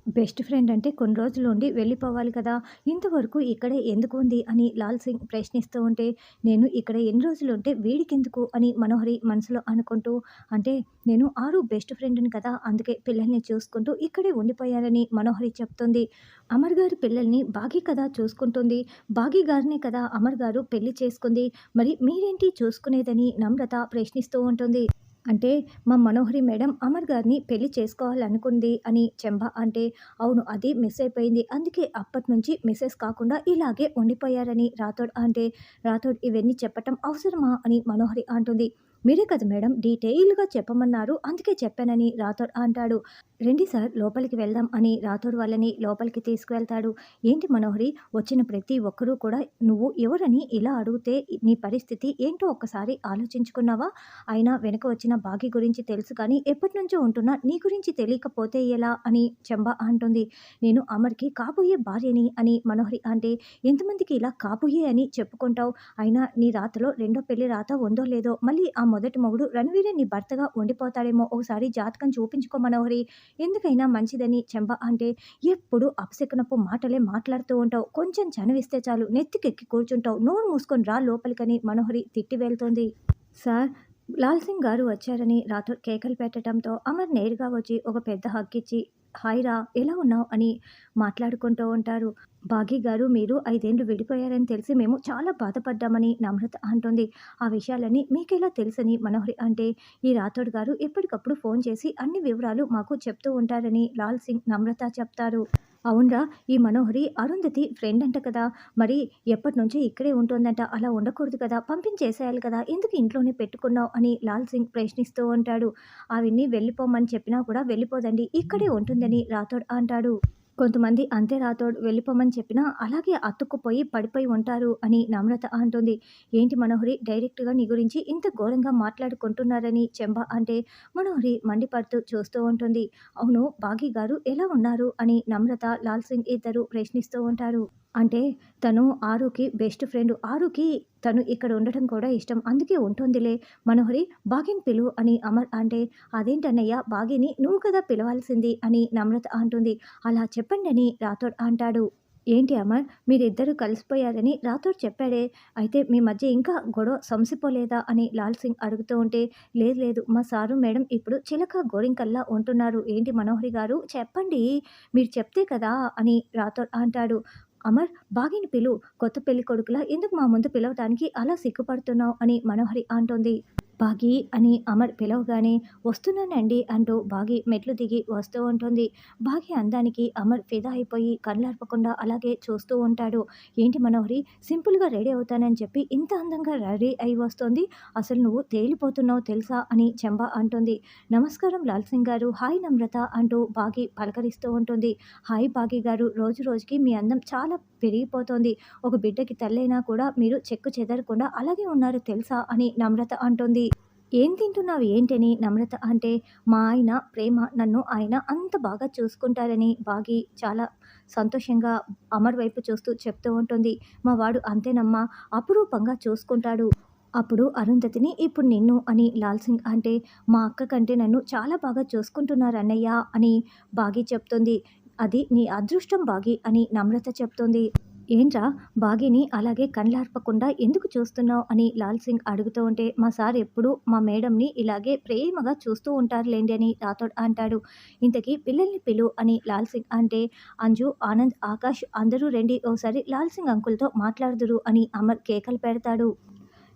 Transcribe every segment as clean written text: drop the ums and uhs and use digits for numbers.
Best friend అంటే కొన్ని రోజులు ఉండి వెళ్ళిపోవాలి కదా! ఇంతవరకు ఇక్కడే ఎందుకు ఉంది అని లాల్ సింగ్ ప్రశ్నిస్తూ ఉంటే, నేను ఇక్కడ ఎన్ని రోజులుంటే వీడికెందుకు అని మనోహరి మనసులో అనుకుంటూ, అంటే నేను ఆరు బెస్ట్ ఫ్రెండ్‌ని కదా! అందుకే పిల్లల్ని చూసుకుంటూ ఇక్కడే ఉండిపోయానని మనోహరి చెప్తుంది. అమర్ గారి పిల్లల్ని బాగి కదా చూసుకుంటుంది. బాగి గారినే కదా అమర్ గారు పెళ్లి చేసుకుంది. మరి మీరేంటి చూసుకునేదని నమ్రత ప్రశ్నిస్తూ ఉంటుంది. అంటే మా మనోహరి మేడం అమర్ గారిని పెళ్లి చేసుకోవాలనుకుంది అని చెంబ అంటే, అవును అది మిస్ అయిపోయింది. అందుకే అప్పటినుంచి మిసెస్ కాకుండా ఇలాగే ఉండిపోయారని రాథోడ్ అంటే, రాథోడ్ ఇవన్నీ చెప్పటం అవసరమా అని మనోహరి అంటుంది. మీరే కదా మేడం డీటెయిల్‌గా చెప్పమన్నారు. అందుకే చెప్పానని రాథోడ్ అంటాడు. రండి సార్ లోపలికి వెళ్దాం అని రాథోడ్ వాళ్ళని లోపలికి తీసుకువెళ్తాడు. ఏంటి మనోహరి వచ్చిన ప్రతి ఒక్కరూ కూడా నువ్వు ఎవరని ఇలా అడిగితే నీ పరిస్థితి ఏంటో ఒక్కసారి ఆలోచించుకున్నావా? అయినా వెనక వచ్చిన బాగి గురించి తెలుసు కానీ ఎప్పటినుంచో ఉంటున్నా నీ గురించి తెలియకపోతే ఎలా అని చెంబ అంటుంది. నేను అమర్‌కి కాబోయే భార్యని అని మనోహరి అంటే, ఎంతమందికి ఇలా కాబోయే అని చెప్పుకుంటావు? అయినా నీ రాతలో రెండో పెళ్లి రాత ఉందో లేదో మళ్ళీ ఆ మొదటి మొగుడు రణవీరే నీ భర్తగా ఉండిపోతాడేమో ఒకసారి జాతకం చూపించుకో మనోహరి. ఎందుకైనా మంచిదని చెంబ అంటే, ఎప్పుడు అపశకునపు మాటలే మాట్లాడుతూ ఉంటావు. కొంచెం చనువిస్తే చాలు నెత్తికెక్కి కూర్చుంటావు. నోరు మూసుకొని రా లోపలికని మనోహరి తిట్టి వెళ్తోంది. సార్ లాల్ సింగ్ గారు వచ్చారని రాథోడ్ కేకలు పెట్టడంతో అమర్ నేరుగా వచ్చి ఒక పెద్ద హగ్ ఇచ్చి, హాయ్ రా ఎలా ఉన్నావు అని మాట్లాడుకుంటూ ఉంటారు. భాగి గారు మీరు 5 ఏళ్ళు విడిపోయారని తెలిసి మేము చాలా బాధపడ్డామని నమ్రత అంటుంది. ఆ విషయాలన్నీ మీకెలా తెలుసని మనోహరి అంటే, ఈ రాథోడ్ గారు ఎప్పటికప్పుడు ఫోన్ చేసి అన్ని వివరాలు మాకు చెప్తూ ఉంటారని లాల్ సింగ్ నమ్రత చెప్తారు. అవునరా ఈ మనోహరి అరుంధతి ఫ్రెండ్ అంట కదా! మరి ఎప్పటినుంచో ఇక్కడే ఉంటోందంట. అలా ఉండకూడదు కదా! పంపించేసేయాలి కదా! ఎందుకు ఇంట్లోనే పెట్టుకున్నావు అని లాల్ సింగ్ ప్రశ్నిస్తూ ఉంటాడు. ఆవిడ్ని వెళ్ళిపోమని చెప్పినా కూడా వెళ్ళిపోదండి. ఇక్కడే ఉంటుందని రాథోడ్ అంటాడు. కొంతమంది అంతే రాథోడ్ వెళ్ళిపోమని చెప్పినా అలాగే అతుక్కుపోయి పడిపోయి ఉంటారు అని నమ్రత అంటుంది. ఏంటి మనోహరి డైరెక్ట్‌గా నీ గురించి ఇంత ఘోరంగా మాట్లాడుకుంటున్నారని చెంబ అంటే, మనోహరి మండిపడుతూ చూస్తూ ఉంటుంది. అవును భాగి గారు ఎలా ఉన్నారు అని నమ్రత, లాల్ సింగ్ ఇద్దరు ప్రశ్నిస్తూ ఉంటారు. అంటే తను ఆరుకి బెస్ట్ ఫ్రెండ్. ఆరుకి తను ఇక్కడ ఉండటం కూడా ఇష్టం. అందుకే ఉంటుందిలే మనోహరి బాగిని పిలు అని అమర్ అంటే, అదేంటన్నయ్య బాగిని నువ్వు కదా పిలవాల్సింది అని నమ్రత అంటుంది. అలా చెప్పండని రాథోడ్ అంటాడు. ఏంటి అమర్ మీరిద్దరూ కలిసిపోయారని రాథోడ్ చెప్పాడే. అయితే మీ మధ్య ఇంకా గొడవ సమసిపోలేదా అని లాల్ సింగ్ అడుగుతూ ఉంటే, లేదు లేదు మా సారు మేడం ఇప్పుడు చిలక గోరింకల్లా ఉంటున్నారు. ఏంటి మనోహరి గారు చెప్పండి. మీరు చెప్తే కదా అని రాథోడ్ అంటాడు. అమర్ బాగిని పిలు. కొత్త పెళ్ళికొడుకులా ఎందుకు మా ముందు పిలవటానికి అలా సిగ్గుపడుతున్నావు అని మనోహరి అంటోంది. బాగి అని అమర్ పిలవగానే వస్తున్నానండి అంటూ బాగి మెట్లు దిగి వస్తూ ఉంటుంది. బాగి అందానికి అమర్ ఫిదా అయిపోయి కళ్ళార్పకుండా అలాగే చూస్తూ ఉంటాడు. ఏంటి మనోహరి సింపుల్‌గా రెడీ అవుతానని చెప్పి ఇంత అందంగా రెడీ అయి వస్తోంది. అసలు నువ్వు తేలిపోతున్నావు తెలుసా అని చెంబ అంటుంది. నమస్కారం లాల్ సింగ్ గారు. హాయ్ నమ్రత అంటూ బాగి పలకరిస్తూ ఉంటుంది. హాయ్ బాగి గారు రోజు రోజుకి మీ అందం చాలా పెరిగిపోతోంది. ఒక బిడ్డకి తల్లైనా కూడా మీరు చెక్కు చెదరకుండా అలాగే ఉన్నారు తెలుసా అని నమ్రత అంటుంది. ఏం తింటున్నావు ఏంటని నమ్రత అంటే, మా ఆయన ప్రేమ నన్ను ఆయన అంత బాగా చూసుకుంటారని బాగి చాలా సంతోషంగా అమర్ వైపు చూస్తూ చెప్తూ ఉంటుంది. మా వాడు అంతేనమ్మా అపురూపంగా చూసుకుంటాడు. అప్పుడు అరుంధతిని ఇప్పుడు నిన్ను అని లాల్ సింగ్ అంటే, మా అక్క కంటే నన్ను చాలా బాగా చూసుకుంటున్నారన్నయ్య అని బాగి చెప్తుంది. అది నీ అదృష్టం బాగి అని నమ్రత చెప్తుంది. ఏంట్రా బాగీని అలాగే కళ్ళార్పకుండా ఎందుకు చూస్తున్నావు అని లాల్ సింగ్ అడుగుతూ ఉంటే, మా సార్ ఎప్పుడూ మా మేడంని ఇలాగే ప్రేమగా చూస్తూ ఉంటారులేండి అని రాథోడ్ అంటాడు. ఇంతకీ పిల్లల్ని పిలు అని లాల్ సింగ్ అంటే, అంజు ఆనంద్ ఆకాష్ అందరూ రండి ఓసారి లాల్ సింగ్ అంకుల్తో మాట్లాడుదురు అని అమర్ కేకలు పెడతాడు.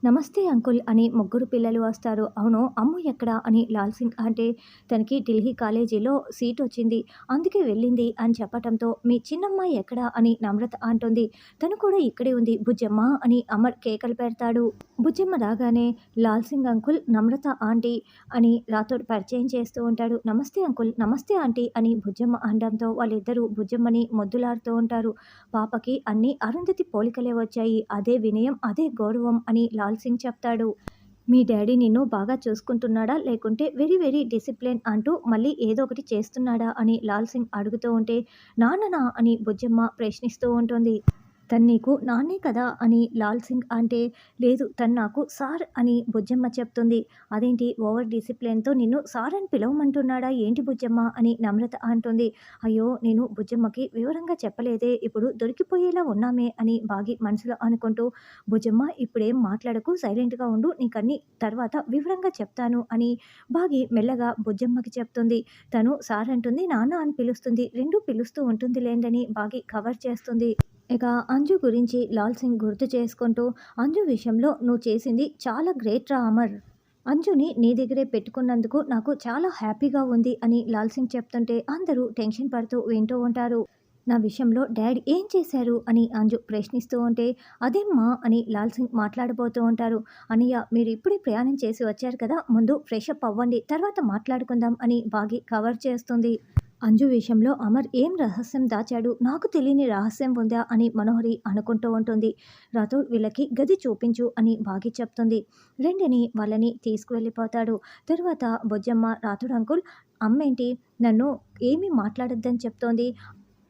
నమస్తే అంకుల్ అని ముగ్గురు పిల్లలు వస్తారు. అవును అమ్ము ఎక్కడా అని లాల్ సింగ్ అంటే, తనకి ఢిల్లీ కాలేజీలో సీట్ వచ్చింది. అందుకే వెళ్ళింది అని చెప్పటంతో, మీ చిన్నమ్మాయి ఎక్కడా అని నమ్రత అంటుంది. తను కూడా ఇక్కడే ఉంది బుజ్జమ్మ అని అమర్ కేకలు పెడతాడు. బుజ్జమ్మ రాగానే లాల్ సింగ్ అంకుల్ నమ్రత ఆంటీ అని రాథోడ్ పరిచయం చేస్తూ ఉంటాడు. నమస్తే అంకుల్ నమస్తే ఆంటీ అని బుజ్జమ్మ అనడంతో వాళ్ళిద్దరూ బుజ్జమ్మని మొద్దులాడుతూ ఉంటారు. పాపకి అన్నీ అరుంధతి పోలికలే వచ్చాయి. అదే వినయం అదే గౌరవం అని లాల్ సింగ్ చెప్తాడు. మీ డ్యాడీ నిన్ను బాగా చూసుకుంటున్నాడా? లేకుంటే వెరీ వెరీ డిసిప్లిన్ అంటూ మళ్ళీ ఏదో ఒకటి చేస్తున్నాడా అని లాల్ సింగ్ అడుగుతూ ఉంటే, నాన్ననా అని బుజ్జమ్మ ప్రశ్నిస్తూ ఉంటుంది. తను నీకు నాన్నే కదా అని లాల్ సింగ్ అంటే, లేదు తను నాకు సార్ అని బుజ్జమ్మ చెప్తుంది. అదేంటి ఓవర్ డిసిప్లిన్‌తో నిన్ను సార్ అని పిలవమంటున్నాడా ఏంటి బుజ్జమ్మ అని నమ్రత అంటుంది. అయ్యో! నేను బుజ్జమ్మకి వివరంగా చెప్పలేదే ఇప్పుడు దొరికిపోయేలా ఉన్నామే అని బాగి మనసులో అనుకుంటూ, బుజ్జమ్మ ఇప్పుడేం మాట్లాడకు సైలెంట్‌గా ఉండు నీకన్నీ తర్వాత వివరంగా చెప్తాను అని బాగి మెల్లగా బుజ్జమ్మకి చెప్తుంది. తను సార్ అంటుంది, నాన్న అని పిలుస్తుంది. 2 పిలుస్తూ ఉంటుందిలేండని బాగి కవర్ చేస్తుంది. ఇక అంజు గురించి లాల్ సింగ్ గుర్తు చేసుకుంటూ, అంజు విషయంలో నువ్వు చేసింది చాలా గ్రేట్ రా అమర్. అంజుని నీ దగ్గరే పెట్టుకున్నందుకు నాకు చాలా హ్యాపీగా ఉంది అని లాల్ సింగ్ చెప్తుంటే అందరూ టెన్షన్ పడుతూ వింటూ ఉంటారు. నా విషయంలో డాడీ ఏం చేశారు అని అంజు ప్రశ్నిస్తూ ఉంటే, అదేమ్మా అని లాల్ సింగ్ మాట్లాడబోతూ ఉంటారు. అన్నయ్య మీరు ఇప్పుడే ప్రయాణం చేసి వచ్చారు కదా, ముందు ఫ్రెష్ అప్ అవ్వండి తర్వాత మాట్లాడుకుందాం అని బాగి కవర్ చేస్తుంది. అంజు విషయంలో అమర్ ఏం రహస్యం దాచాడు, నాకు తెలియని రహస్యం ఉందా అని మనోహరి అనుకుంటూ ఉంటుంది. రాథోడ్ వీళ్ళకి గది చూపించు అని బాగి చెప్తుంది. రెండని వాళ్ళని తీసుకువెళ్ళిపోతాడు. తర్వాత బొజ్జమ్మ రాథోడ్ అంకుల్ అమ్మేంటి నన్ను ఏమీ మాట్లాడొద్దని చెప్తోంది.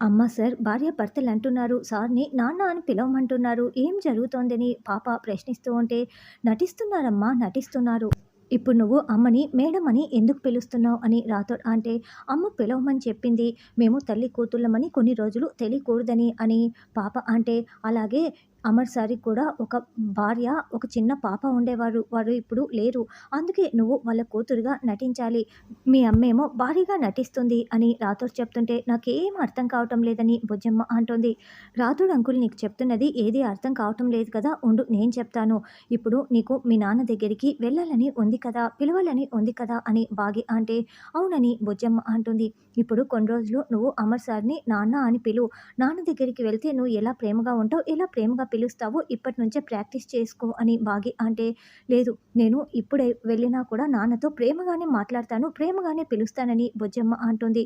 అమ్మ సార్ భార్యాభర్తలు అంటున్నారు సార్ని నాన్న అని పిలవమంటున్నారు ఏం జరుగుతోందని పాప ప్రశ్నిస్తూ ఉంటే, నటిస్తున్నారమ్మా నటిస్తున్నారు. ఇప్పుడు నువ్వు అమ్మని మేడం అని ఎందుకు పిలుస్తున్నావు అని రాథోడ్ అంటే, అమ్మ పిలవమని చెప్పింది మేము తల్లి కూతుళ్ళమని కొన్ని రోజులు తెలియకూడదని అని పాప అంటే, అలాగే అమర్ సార్కి కూడా ఒక భార్య ఒక చిన్న పాప ఉండేవారు వారు ఇప్పుడు లేరు, అందుకే నువ్వు వాళ్ళ కూతురుగా నటించాలి, మీ అమ్మేమో భారీగా నటిస్తుంది అని రాథోడ్ చెప్తుంటే నాకేం అర్థం కావటం లేదని బుజ్జమ్మ అంటుంది. రాథోడ్ అంకుల్ నీకు చెప్తున్నది ఏది అర్థం కావటం లేదు కదా, ఉండు నేను చెప్తాను. ఇప్పుడు నీకు మీ నాన్న దగ్గరికి వెళ్ళాలని ఉంది కదా, పిలవాలని ఉంది కదా అని బాగి అంటే, అవునని బుజ్జమ్మ అంటుంది. ఇప్పుడు కొన్ని రోజులు నువ్వు అమర్ సార్ని నాన్న అని పిలువు, నాన్న దగ్గరికి వెళ్తే నువ్వు ఎలా ప్రేమగా ఉంటావు ఎలా ప్రేమగా పిలుస్తావో ఇప్పటి నుంచే ప్రాక్టీస్ చేసుకో అని బాగి అంటే, లేదు నేను ఇప్పుడే వెళ్ళినా కూడా నాన్నతో ప్రేమగానే మాట్లాడతాను ప్రేమగానే పిలుస్తానని బుజ్జమ్మ అంటుంది.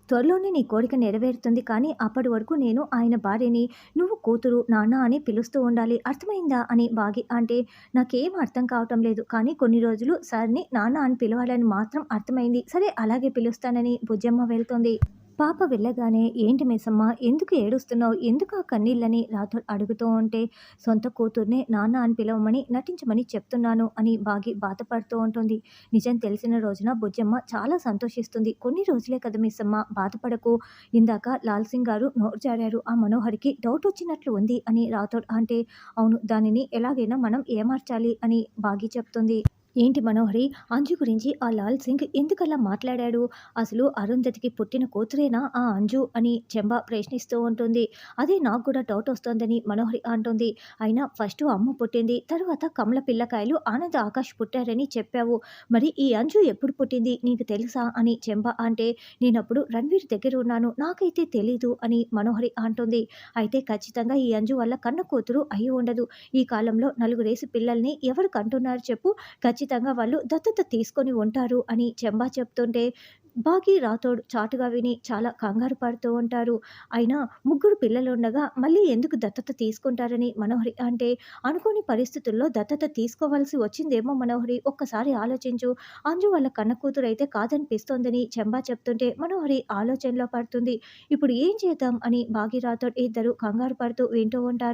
త్వరలోనే నీ కోరిక నెరవేరుతుంది కానీ అప్పటి వరకు నేను ఆయన భార్యని, నువ్వు కూతురు నాన్న అని పిలుస్తూ ఉండాలి అర్థమైందా అని బాగి అంటే, నాకేం అర్థం కావటం లేదు కానీ కొన్ని రోజులు సార్ని నాన్న అని పిలవాలని మాత్రం అర్థమైంది, సరే అలాగే పిలుస్తానని బుజ్జమ్మ వెళ్తుంది. పాప వెళ్ళగానే ఏంటి మిస్సమ్మ ఎందుకు ఏడుస్తున్నావు ఎందుకు ఆ కన్నీళ్ళని రాథోడ్ అడుగుతూ ఉంటే, సొంత కూతుర్నే నాన్న అని పిలవమని నటించమని చెప్తున్నాను అని బాగి బాధపడుతూ ఉంటుంది. నిజం తెలిసిన రోజున బుజ్జమ్మ చాలా సంతోషిస్తుంది. కొన్ని రోజులే కదా మిస్సమ్మ బాధపడకు, ఇందాక లాల్ సింగ్ గారు నోరు జారారు ఆ మనోహరికి డౌట్ వచ్చినట్లు ఉంది అని రాథోడ్ అంటే, అవును దానిని ఎలాగైనా మనం ఏమార్చాలి అని బాగి చెప్తుంది. ఏంటి మనోహరి అంజు గురించి ఆ లాల్ సింగ్ ఎందుకలా మాట్లాడాడు, అసలు అరుంధతికి పుట్టిన కూతురేనా ఆ అంజు అని చెంబ ప్రశ్నిస్తూ ఉంటుంది. అదే నాకు కూడా డౌట్ వస్తోందని మనోహరి అంటుంది. అయినా ఫస్ట్ అమ్మ పుట్టింది తర్వాత కమల పిల్లకాయలు ఆనంద్ ఆకాష్ పుట్టారని చెప్పావు, మరి ఈ అంజు ఎప్పుడు పుట్టింది నీకు తెలుసా అని చెంబ అంటే, నేనప్పుడు రణ్వీర్ దగ్గర ఉన్నాను నాకైతే తెలీదు అని మనోహరి అంటుంది. అయితే ఖచ్చితంగా ఈ అంజు వల్ల కన్న కూతురు అయి ఉండదు, ఈ కాలంలో నలుగురేసి పిల్లల్ని ఎవరు కంటున్నారు చెప్పు, ఖచ్చితంగా వాళ్ళు దత్తత తీసుకొని ఉంటారు అని చెంబా చెప్తుంటే, బాగి రాథోడ్ చాటుగా విని చాలా కంగారు పడుతూ ఉంటారు. అయినా ముగ్గురు పిల్లలుండగా మళ్ళీ ఎందుకు దత్తత తీసుకుంటారని మనోహరి అంటే, అనుకోని పరిస్థితుల్లో దత్తత తీసుకోవాల్సి వచ్చిందేమో మనోహరి ఒక్కసారి ఆలోచించు, అంజు వాళ్ళ కన్న కూతురైతే కాదనిపిస్తోందని చెంబా చెప్తుంటే మనోహరి ఆలోచనలో పడుతుంది. ఇప్పుడు ఏం చేద్దాం అని బాగి రాథోడ్ ఇద్దరు కంగారు పడుతూ వింటూ ఉంటారు.